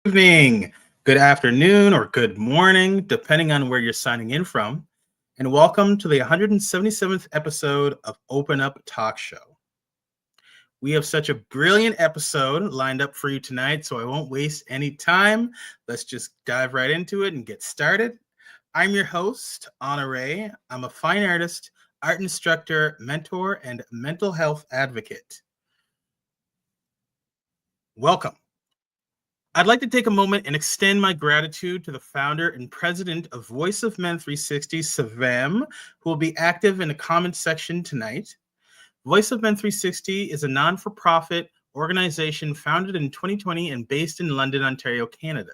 Evening, good afternoon, or good morning, depending on where you're signing in from. And welcome to the 177th episode of Open Up Talk Show. We have such a brilliant episode lined up for you tonight, so I won't waste any time. Let's just dive right into it and get started. I'm your host, Honoré. I'm a fine artist, art instructor, mentor, and mental health advocate. Welcome. I'd like to take a moment and extend my gratitude to the founder and president of Voice of Men 360, Savam, who will be active in the comments section tonight. Voice of Men 360 is a non-for-profit organization founded in 2020 and based in London, Ontario, Canada.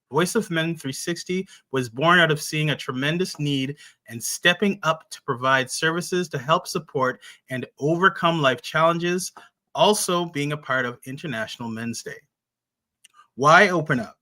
Voice of Men 360 was born out of seeing a tremendous need and stepping up to provide services to help support and overcome life challenges, also being a part of International Men's Day. Why open up?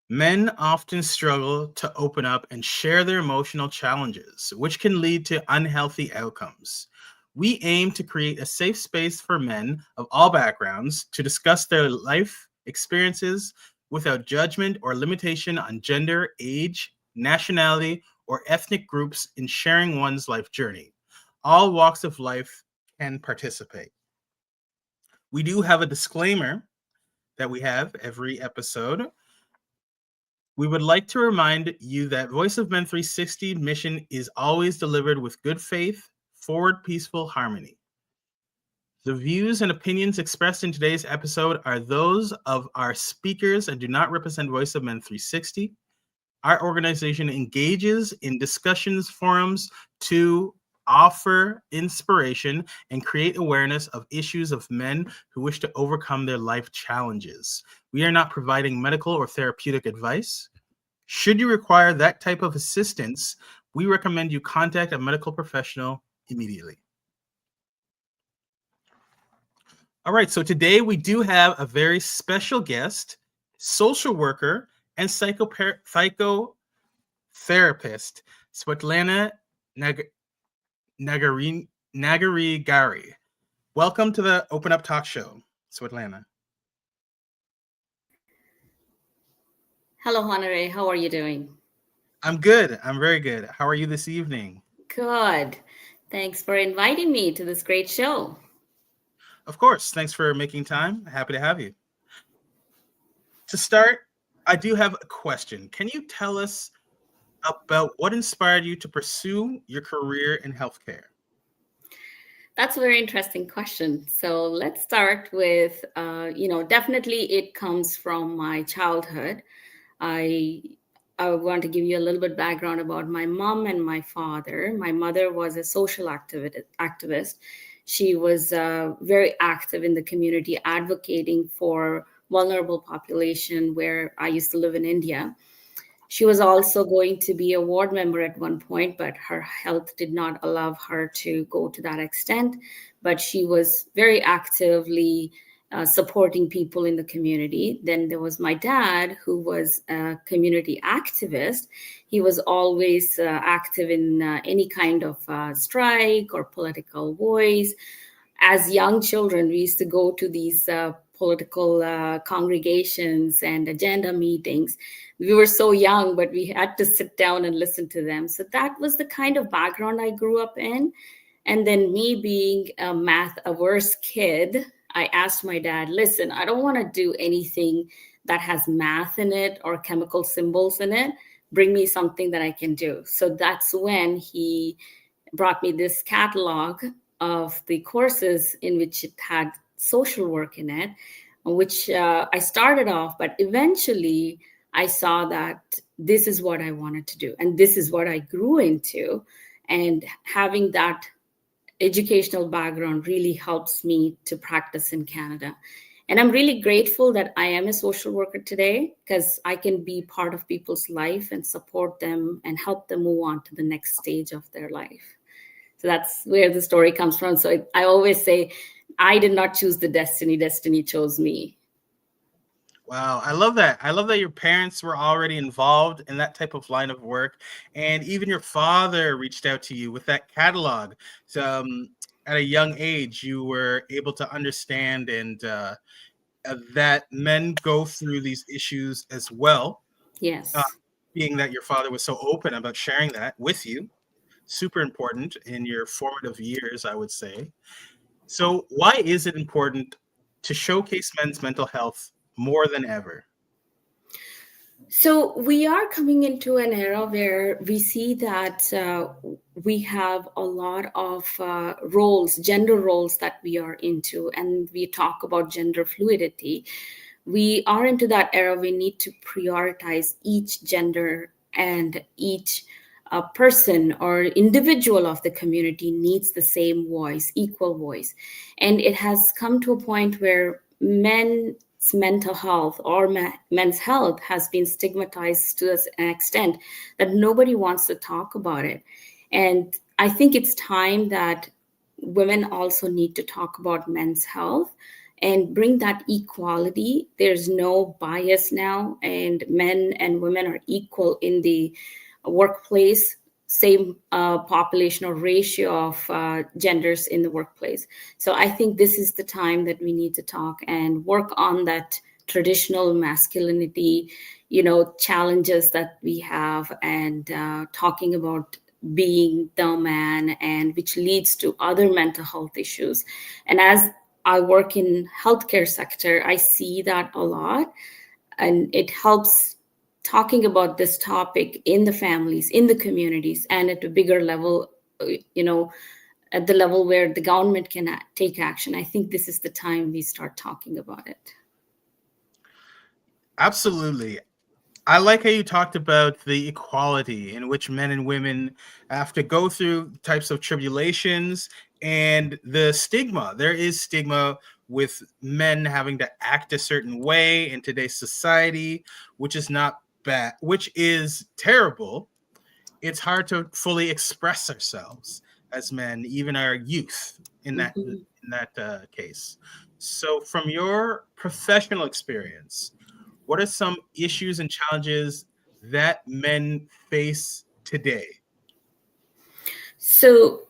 Men often struggle to open up and share their emotional challenges, which can lead to unhealthy outcomes. We aim to create a safe space for men of all backgrounds to discuss their life experiences without judgment or limitation on gender, age, nationality, or ethnic groups in sharing one's life journey. All walks of life can participate. We do have a disclaimer that we have every episode. We would like to remind you that Voice of Men 360 mission is always delivered with good faith, forward peaceful harmony. The views and opinions expressed in today's episode are those of our speakers and do not represent Voice of Men 360. Our organization engages in discussions forums to offer inspiration and create awareness of issues of men who wish to overcome their life challenges. We are not providing medical or therapeutic advice. Should you require that type of assistance, we recommend you contact a medical professional immediately. All right, so today we do have a very special guest, social worker and psychotherapist, Swetalana Nagarigari. Welcome to the Open Up Talk Show, Swetalana. Hello, Honoré. How are you doing? I'm good. I'm very good. How are you this evening? Good. Thanks for inviting me to this great show. Of course. Thanks for making time. Happy to have you. To start, I do have a question. Can you tell us about what inspired you to pursue your career in healthcare? That's a very interesting question. So let's start with, definitely it comes from my childhood. I want to give you a little bit background about my mom and my father. My mother was a social activist. She was very active in the community, advocating for vulnerable population where I used to live in India. She was also going to be a ward member at one point, but her health did not allow her to go to that extent. But she was very actively supporting people in the community. Then there was my dad, who was a community activist. He was always active in any kind of strike or political voice. As young children, we used to go to these political congregations and agenda meetings. We were so young, but we had to sit down and listen to them. So that was the kind of background I grew up in. And then me being a math averse kid, I asked my dad, listen, I don't want to do anything that has math in it or chemical symbols in it. Bring me something that I can do. So that's when he brought me this catalog of the courses in which it had social work in it, which I started off, but eventually I saw that this is what I wanted to do. And this is what I grew into. And having that educational background really helps me to practice in Canada. And I'm really grateful that I am a social worker today, because I can be part of people's life and support them and help them move on to the next stage of their life. So that's where the story comes from. So I always say, I did not choose the destiny. Destiny chose me. Wow, I love that. I love that your parents were already involved in that type of line of work, and even your father reached out to you with that catalog. So, at a young age, you were able to understand and that men go through these issues as well. Uh, Yes. being that your father was so open about sharing that with you, super important in your formative years, I would say. So, why is it important to showcase men's mental health more than ever? So we are coming into an era where we see that we have a lot of roles, gender roles that we are into, and we talk about gender fluidity. We are into that era. We need to prioritize each gender, and each person or individual of the community needs the same voice, equal voice. And it has come to a point where men's mental health or men's health has been stigmatized to an extent that nobody wants to talk about it. And I think it's time that women also need to talk about men's health and bring that equality. There's no bias now, and men and women are equal in the workplace, same population or ratio of genders in the workplace. So I think this is the time that we need to talk and work on that traditional masculinity, challenges that we have, and talking about being the man, and which leads to other mental health issues. And as I work in healthcare sector, I see that a lot, and it helps talking about this topic in the families, in the communities, and at a bigger level, you know, at the level where the government can take action. I think this is the time we start talking about it. Absolutely. I like how you talked about the equality in which men and women have to go through types of tribulations and the stigma. There is stigma with men having to act a certain way in today's society, which is not bad, which is terrible. It's hard to fully express ourselves as men, even our youth Mhm. in that case. So, from your professional experience, what are some issues and challenges that men face today? So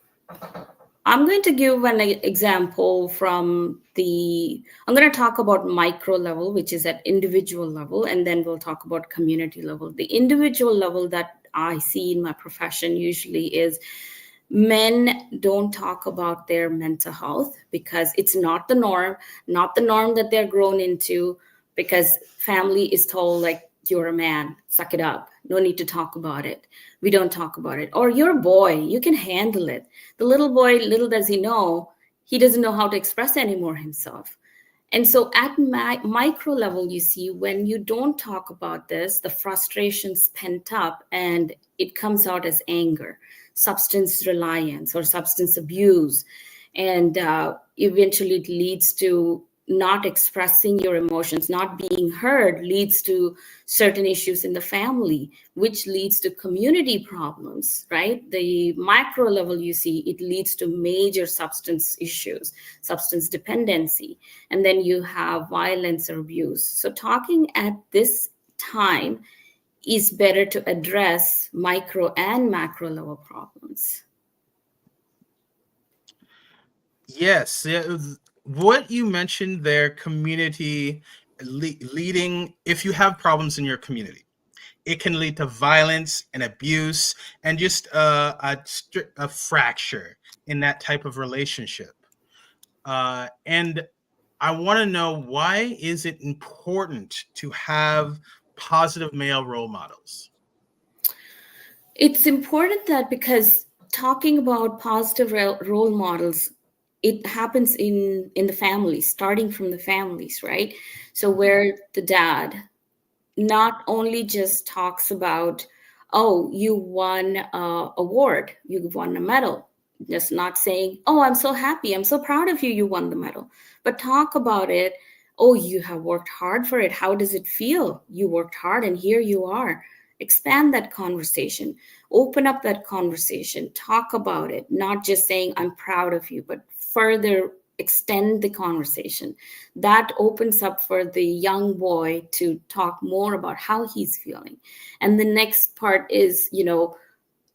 I'm going to give an example from I'm going to talk about micro level, which is at individual level, and then we'll talk about community level. The individual level that I see in my profession usually is men don't talk about their mental health because it's not the norm that they're grown into, because family is told, like, you're a man, suck it up, no need to talk about it. We don't talk about it. Or you're a boy, you can handle it. The little boy, little does he know, he doesn't know how to express anymore himself. And so at micro level, you see, when you don't talk about this, the frustration's pent up and it comes out as anger, substance reliance, or substance abuse. And eventually it leads to not expressing your emotions, not being heard, leads to certain issues in the family, which leads to community problems, right? The micro level, you see, it leads to major substance issues, substance dependency, and then you have violence or abuse. So talking at this time is better to address micro and macro level problems. Yes, yeah, what you mentioned there, community leading, if you have problems in your community, it can lead to violence and abuse and just a fracture in that type of relationship. And I want to know, why is it important to have positive male role models? It's important that, because talking about positive role models, it happens in the families, starting from the families, right? So where the dad not only just talks about, oh, you won a award, you won a medal, just not saying, oh, I'm so happy, I'm so proud of you, you won the medal, but talk about it. Oh, you have worked hard for it, how does it feel? You worked hard and here you are. Expand that conversation, open up that conversation, talk about it, not just saying I'm proud of you, but further extend the conversation. That opens up for the young boy to talk more about how he's feeling. And the next part is, the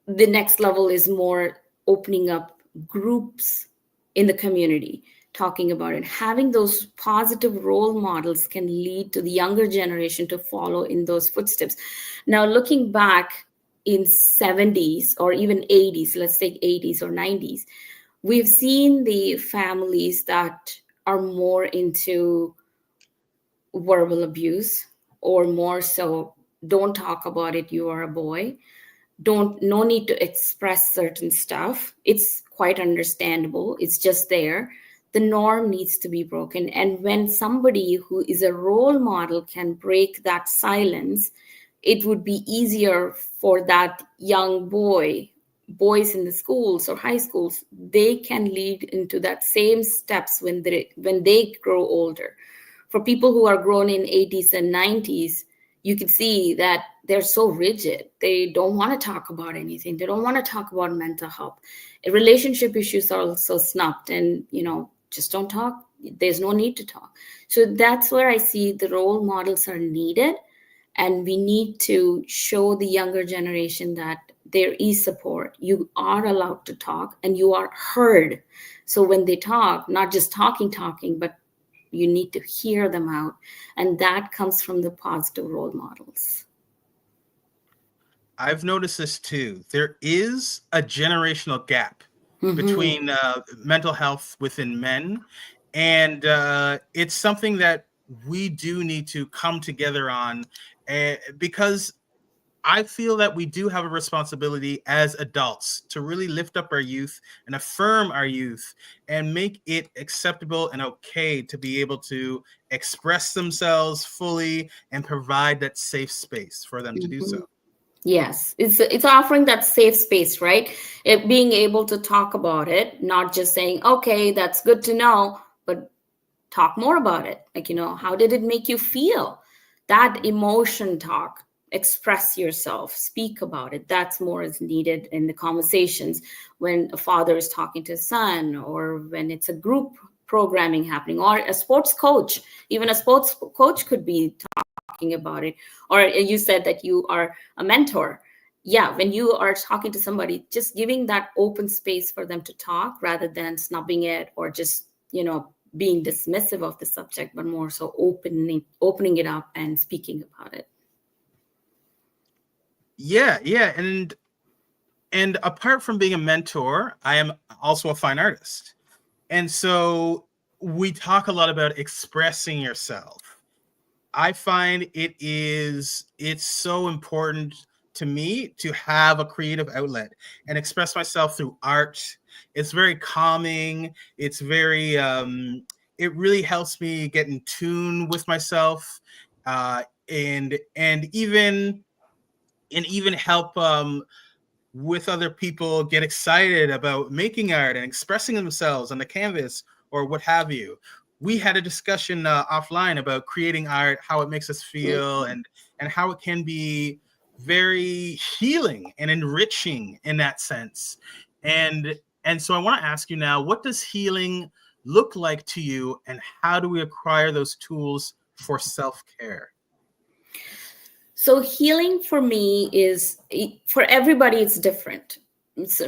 next level is more opening up groups in the community. talking about it. Having those positive role models can lead to the younger generation to follow in those footsteps. Now, looking back in 70s or even 80s, let's take 80s or 90s, we've seen the families that are more into verbal abuse, or more so, don't talk about it, you are a boy, don't, no need to express certain stuff, it's quite understandable, it's just there. The norm needs to be broken, and when somebody who is a role model can break that silence, it would be easier for that young boys in the schools or high schools, they can lead into that same steps when they grow older. For people who are grown in 80s and 90s, you can see that they're so rigid. They don't want to talk about anything. They don't want to talk about mental health. Relationship issues are also snubbed, and just don't talk. There's no need to talk. So that's where I see the role models are needed, and we need to show the younger generation that there is support. You are allowed to talk, and you are heard. So when they talk, not just talking, but you need to hear them out. And that comes from the positive role models. I've noticed this too. There is a generational gap between mental health within men, and it's something that we do need to come together on, because I feel that we do have a responsibility as adults to really lift up our youth and affirm our youth and make it acceptable and okay to be able to express themselves fully and provide that safe space for them to do so. Yes, it's offering that safe space, right? It being able to talk about it, not just saying, okay, that's good to know, but talk more about it. Like, how did it make you feel? That emotion talk, express yourself, speak about it. That's more is needed in the conversations when a father is talking to his son, or when it's a group programming happening, or a sports coach. Even a sports coach could be talking about it. Or you said that you are a mentor. Yeah, when you are talking to somebody, just giving that open space for them to talk rather than snubbing it, or just being dismissive of the subject, but more so opening it up and speaking about it. Yeah, and apart from being a mentor, I am also a fine artist. And so we talk a lot about expressing yourself. I find it's so important to me to have a creative outlet and express myself through art. It's very calming. It's very it really helps me get in tune with myself, and even help with other people get excited about making art and expressing themselves on the canvas or what have you. We had a discussion offline about creating art, how it makes us feel, and how it can be very healing and enriching in that sense. And so I want to ask you now, what does healing look like to you, and how do we acquire those tools for self-care? So healing for me is, for everybody it's different,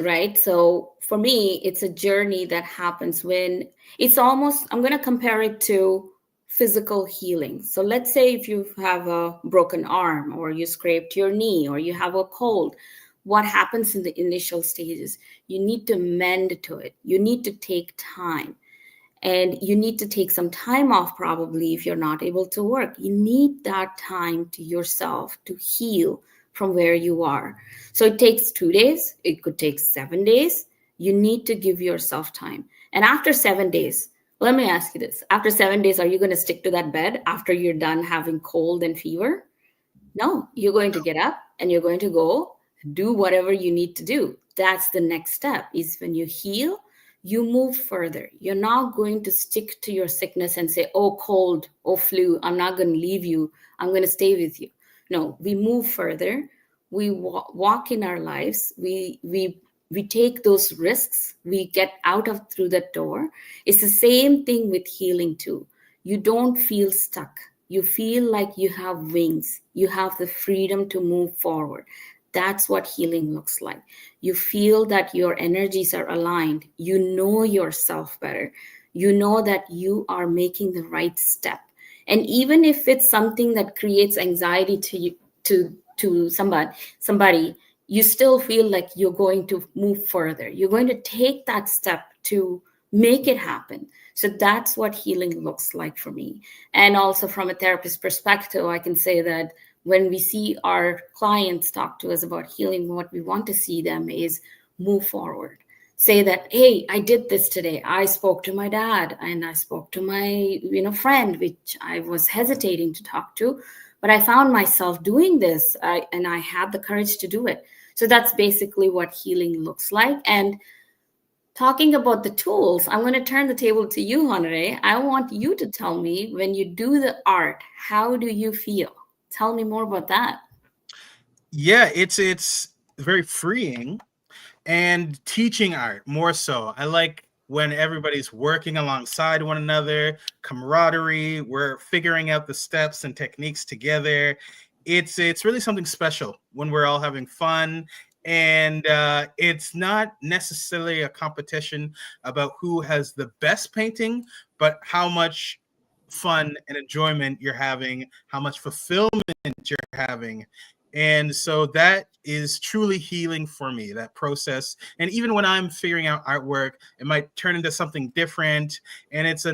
right? So for me, it's a journey that happens when it's almost, I'm going to compare it to physical healing. So let's say if you have a broken arm, or you scraped your knee, or you have a cold, what happens in the initial stages? You need to mend to it. You need to take time. And you need to take some time off, probably, if you're not able to work. You need that time to yourself to heal from where you are. So it takes 2 days, it could take 7 days. You need to give yourself time. And after 7 days, let me ask you this. After 7 days, are you going to stick to that bed after you're done having cold and fever? No, you're going to get up and you're going to go do whatever you need to do. That's the next step, is when you heal, you move further. You're not going to stick to your sickness and say, oh, cold, oh, flu, I'm not going to leave you. I'm going to stay with you. No, we move further. We walk in our lives. We take those risks. We get out of through that door. It's the same thing with healing too. You don't feel stuck. You feel like you have wings. You have the freedom to move forward. That's what healing looks like. You feel that your energies are aligned. You know yourself better. you know that you are making the right step. And even if it's something that creates anxiety to you, to somebody, you still feel like you're going to move further. You're going to take that step to make it happen. So that's what healing looks like for me. And also from a therapist perspective, I can say that when we see our clients talk to us about healing, what we want to see them is move forward. Say that, hey, I did this today. I spoke to my dad and I spoke to my friend, which I was hesitating to talk to, but I found myself doing this, and I had the courage to do it. So that's basically what healing looks like. And talking about the tools, I'm going to turn the table to you, Honoré. I want you to tell me, when you do the art, how do you feel? Tell me more about that. Yeah, it's very freeing, and teaching art more so. I like when everybody's working alongside one another, camaraderie, we're figuring out the steps and techniques together. It's really something special when we're all having fun, and it's not necessarily a competition about who has the best painting, but how much fun and enjoyment you're having, how much fulfillment you're having. And so that is truly healing for me, that process. And even when I'm figuring out artwork, it might turn into something different. And it's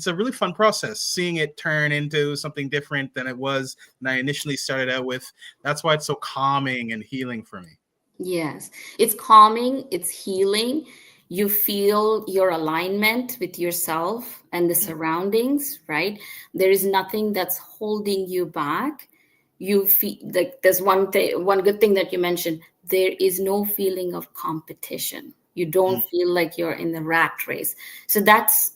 a really fun process, seeing it turn into something different than it was when I initially started out with. That's why it's so calming and healing for me. Yes, it's calming, it's healing. You feel your alignment with yourself and the surroundings, right? There is nothing that's holding you back. You feel like there's one thing, one good thing that you mentioned. There is no feeling of competition. You don't Mm, feel like you're in the rat race. So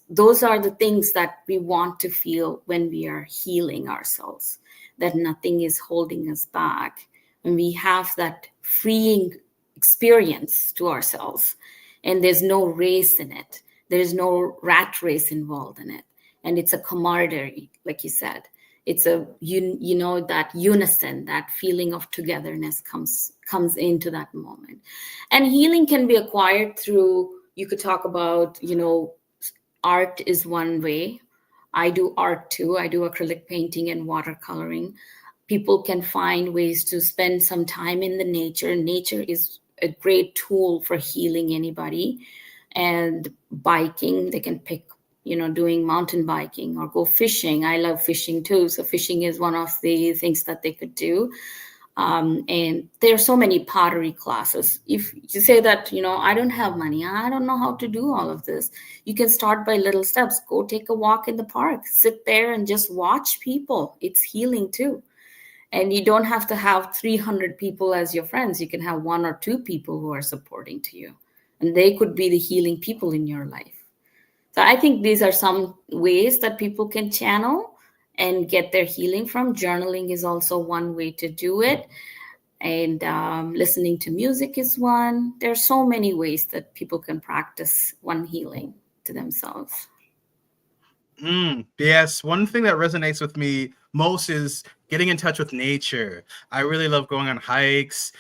those are the things that we want to feel when we are healing ourselves, that nothing is holding us back, when we have that freeing experience to ourselves, and there's no race in it, there's no rat race involved in it, and it's a camaraderie, like you said. It's a that unison, that feeling of togetherness comes into that moment. And healing can be acquired through, you could talk about, art is one way. I do art too. I do acrylic painting and watercoloring. People can find ways to spend some time in the nature. Nature is a great tool for healing anybody. And biking, they can pick, doing mountain biking or go fishing. I love fishing too. So fishing is one of the things that they could do. And there are so many pottery classes. If you say that, I don't have money, I don't know how to do all of this, you can start by little steps. Go take a walk in the park, sit there and just watch people. It's healing too. And you don't have to have 300 people as your friends. You can have one or two people who are supporting to you, and they could be the healing people in your life. So I think these are some ways that people can channel and get their healing from. Journaling is also one way to do it. And listening to music is one. There are so many ways that people can practice one healing to themselves. Yes, one thing that resonates with me most is getting in touch with nature. I really love going on hikes.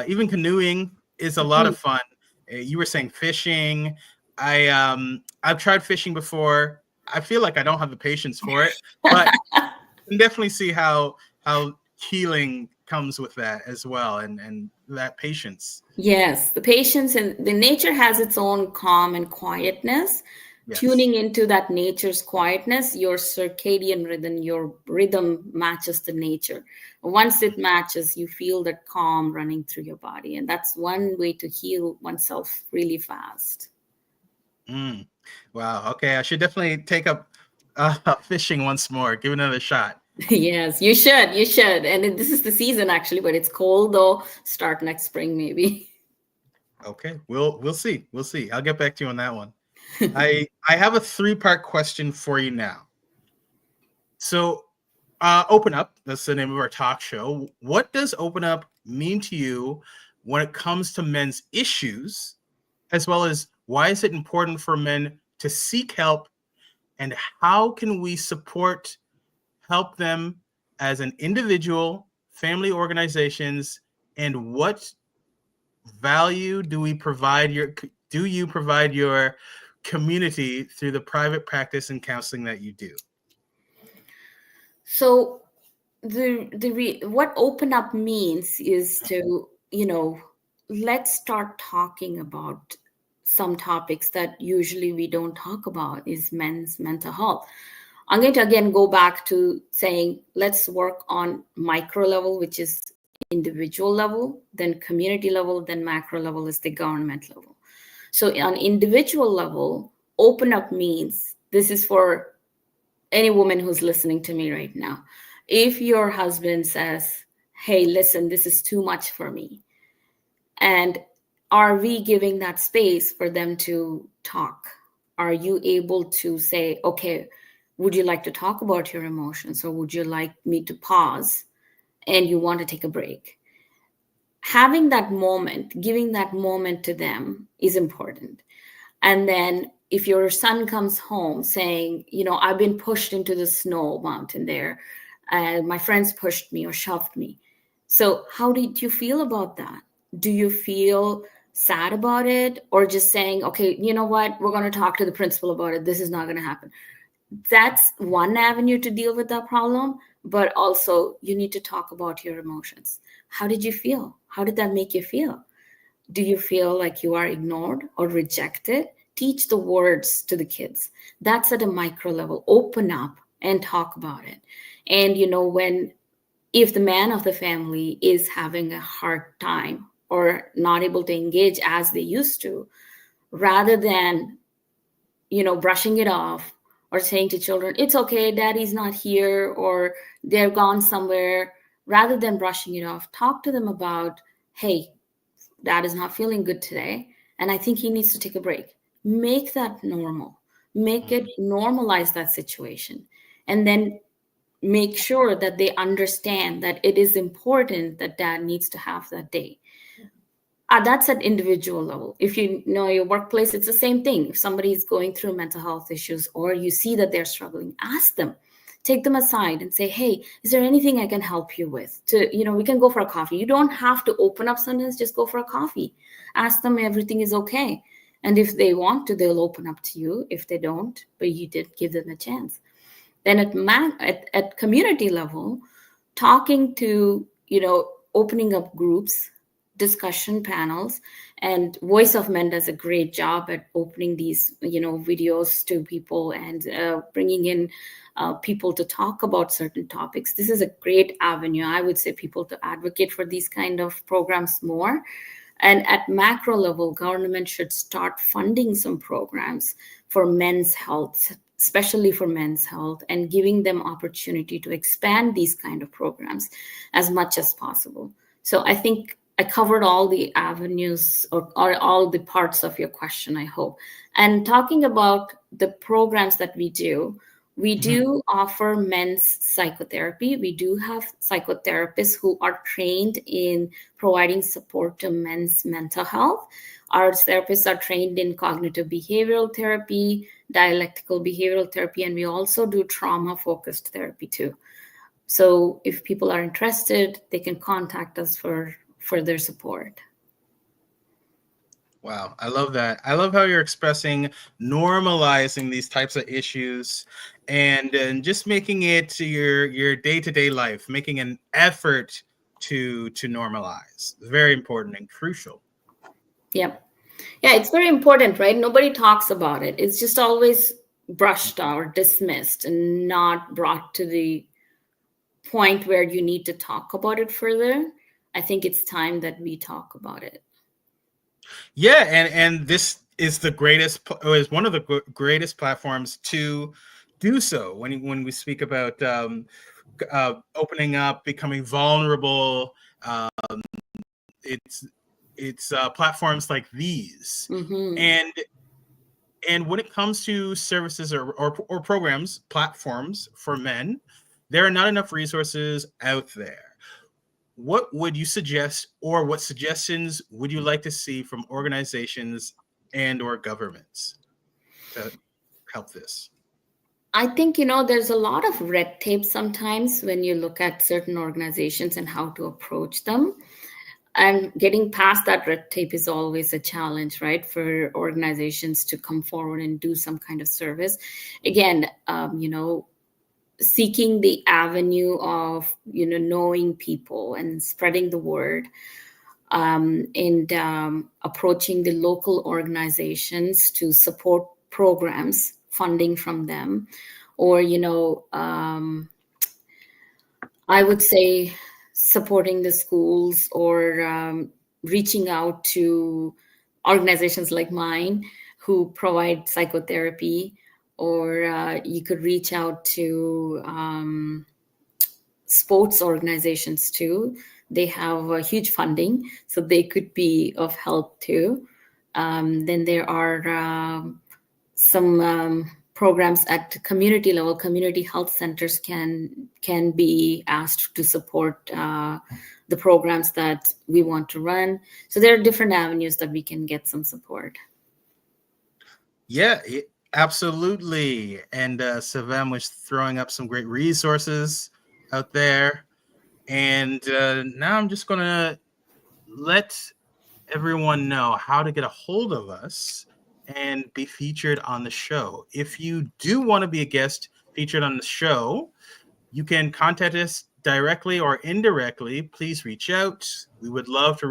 Even canoeing is a lot of fun. You were saying fishing. I've tried fishing before. I feel like I don't have the patience for it, but I can definitely see how healing comes with that as well, and that patience. Yes, the patience and the nature has its own calm and quietness. Yes. Tuning into that nature's quietness, your circadian rhythm, your rhythm matches the nature. Once it matches, you feel that calm running through your body. And that's one way to heal oneself really fast. Mm. Wow. Okay, I should definitely take up fishing once more. Give it another shot. Yes, you should. You should. And this is the season actually, but it's cold though. Start next spring, maybe. Okay, we'll see. We'll see. I'll get back to you on that one. I have a three-part question for you now. So, open up. That's the name of our talk show. What does open up mean to you when it comes to men's issues, as well as why is it important for men to seek help, and how can we help them as an individual, family organizations, and what value do you provide your community through the private practice and counseling that you do? So what open up means is to, let's start talking about some topics that usually we don't talk about, is men's mental health. I'm going to again go back to saying, let's work on micro level, which is individual level, then community level, then macro level is the government level. So on individual level, open up means, this is for any woman who's listening to me right now. If your husband says, hey, listen, this is too much for me, and are we giving that space for them to talk? Are you able to say, okay, would you like to talk about your emotions, or would you like me to pause and you want to take a break? Having that moment, giving that moment to them is important. And then if your son comes home saying, I've been pushed into the snow mountain there, and my friends pushed me or shoved me. So how did you feel about that? Do you feel sad about it, or just saying, okay, you know what, we're going to talk to the principal about it, this is not going to happen? That's one avenue to deal with that problem. But also you need to talk about your emotions. How did you feel? How did that make you feel? Do you feel like you are ignored or rejected? Teach the words to the kids. That's at a micro level. Open up and talk about it. And if the man of the family is having a hard time or not able to engage as they used to, rather than brushing it off or saying to children, it's okay, daddy's not here, or they're gone somewhere, rather than brushing it off, talk to them about, hey, dad is not feeling good today, and I think he needs to take a break. Make that normal. Make it normalize that situation. And then make sure that they understand that it is important that dad needs to have that day. That's at individual level. If you know your workplace, it's the same thing. If somebody is going through mental health issues, or you see that they're struggling, ask them. Take them aside and say, hey, is there anything I can help you with? We can go for a coffee. You don't have to open up sentence, just go for a coffee. Ask them everything is okay. And if they want to, they'll open up to you. If they don't, but you did give them a chance. Then at community level, talking to, opening up groups, discussion panels, and Voice of Men does a great job at opening these, videos to people and bringing in people to talk about certain topics. This is a great avenue, I would say, people to advocate for these kind of programs more. And at macro level, government should start funding some programs for men's health, especially for men's health, and giving them opportunity to expand these kind of programs as much as possible. So I think I covered all the avenues or all the parts of your question, I hope. And talking about the programs that we do offer men's psychotherapy. We do have psychotherapists who are trained in providing support to men's mental health. Our therapists are trained in cognitive behavioral therapy, dialectical behavioral therapy, and we also do trauma-focused therapy too. So if people are interested, they can contact us for further support. Wow, I love that. I love how you're expressing normalizing these types of issues and just making it to your day-to-day life, making an effort to normalize. Very important and crucial. Yep. Yeah, it's very important, right? Nobody talks about it. It's just always brushed or dismissed and not brought to the point where you need to talk about it further. I think it's time that we talk about it. Yeah, and this is one of the greatest platforms to do so. When we speak about opening up, becoming vulnerable, it's platforms like these. Mm-hmm. And when it comes to services or programs, platforms for men, there are not enough resources out there. What would you suggest, or what suggestions would you like to see from organizations and or governments to help this? I think, there's a lot of red tape sometimes when you look at certain organizations and how to approach them. And getting past that red tape is always a challenge, right, for organizations to come forward and do some kind of service. Again, seeking the avenue of knowing people and spreading the word, and approaching the local organizations to support programs, funding from them, or I would say supporting the schools, or reaching out to organizations like mine who provide psychotherapy, or you could reach out to sports organizations too. They have a huge funding, so they could be of help too. Then there are some programs at community level. Community health centers can be asked to support the programs that we want to run. So there are different avenues that we can get some support. Yeah, absolutely. And Savam was throwing up some great resources out there. And now I'm just going to let everyone know how to get a hold of us and be featured on the show. If you do want to be a guest featured on the show, you can contact us directly or indirectly. Please reach out. We would love to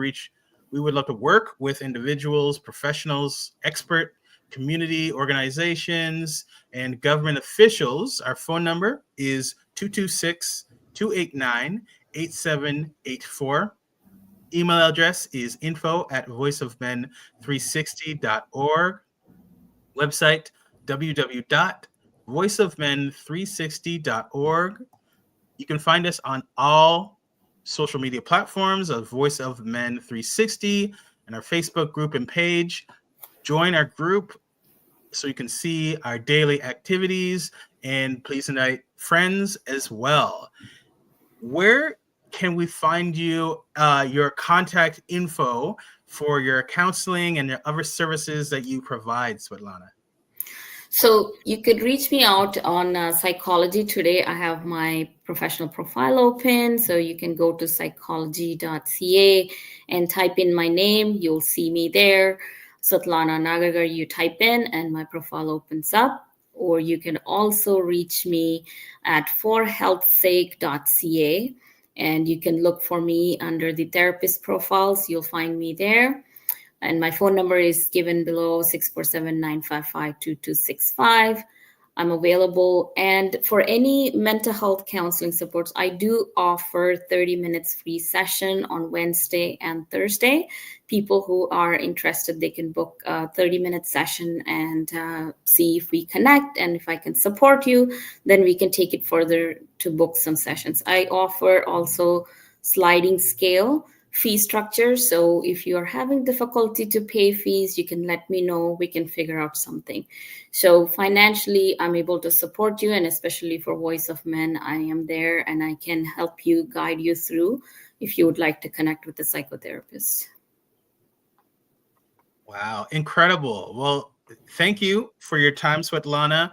work with individuals, professionals, expert community organizations, and government officials. Our phone number is 226-289-8784. Email address is info@voiceofmen360.org. Website www.voiceofmen360.org. You can find us on all social media platforms of Voice of Men 360 and our Facebook group and page. Join our group so you can see our daily activities, and please invite friends as well. Where can we find you, your contact info for your counseling and your other services that you provide, Swetalana? So you could reach me out on Psychology Today. I have my professional profile open, so you can go to psychology.ca and type in my name. You'll see me there. Swetalana Nagarigari, you type in and my profile opens up. Or you can also reach me at forhealthsake.ca, and you can look for me under the therapist profiles. You'll find me there. And my phone number is given below, 647-955-2265. I'm available. And for any mental health counseling supports, I do offer 30 minutes free session on Wednesday and Thursday. People who are interested, they can book a 30-minute session and see if we connect. And if I can support you, then we can take it further to book some sessions. I offer also sliding scale fee structure. So if you're having difficulty to pay fees, you can let me know. We can figure out something. So financially, I'm able to support you. And especially for Voice of Men, I am there and I can help you, guide you through if you would like to connect with a psychotherapist. Wow, incredible. Well, thank you for your time, Swetalana.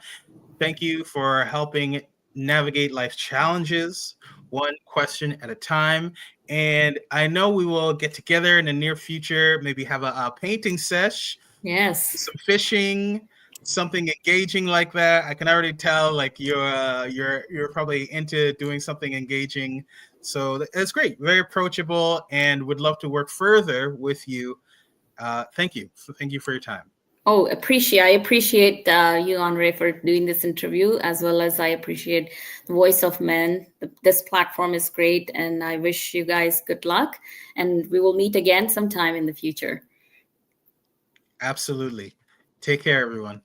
Thank you for helping navigate life's challenges, one question at a time. And I know we will get together in the near future, maybe have a painting sesh, Yes. some fishing, something engaging like that. I can already tell, like you're probably into doing something engaging. So it's great, very approachable, and would love to work further with you. Thank you. So thank you for your time. Oh, I appreciate you, Honoré, for doing this interview, as well as I appreciate the Voice of Men. This platform is great, and I wish you guys good luck. And we will meet again sometime in the future. Absolutely. Take care, everyone.